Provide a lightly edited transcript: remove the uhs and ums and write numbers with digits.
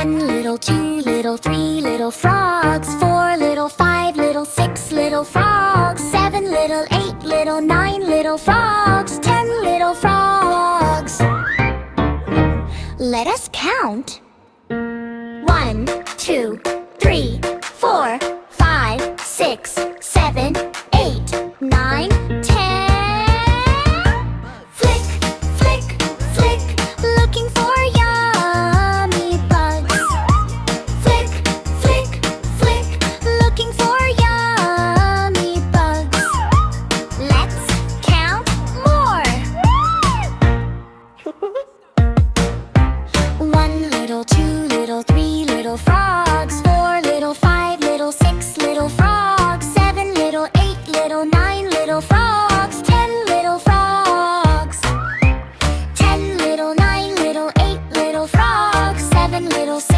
One little, two little, three little frogs. Four little, five little, six little frogs. Seven little, eight little, nine little frogs. 10 little frogs. Let us count. 1, 2, 3, 4, 5, 6, 7, 8, 9, 10. Flick, flick, flick, looking for yummy bugs. Flick, flick, flick, looking for yummy bugs. Let's count more. 1 little, 2 little, 3 little frogs. 4 little, 5 little, 6 little frogs. 7 little, 8 little, 9 little frogs. 10 little frogs. 10 little, 9 little, 8 little frogs. 7 little, 6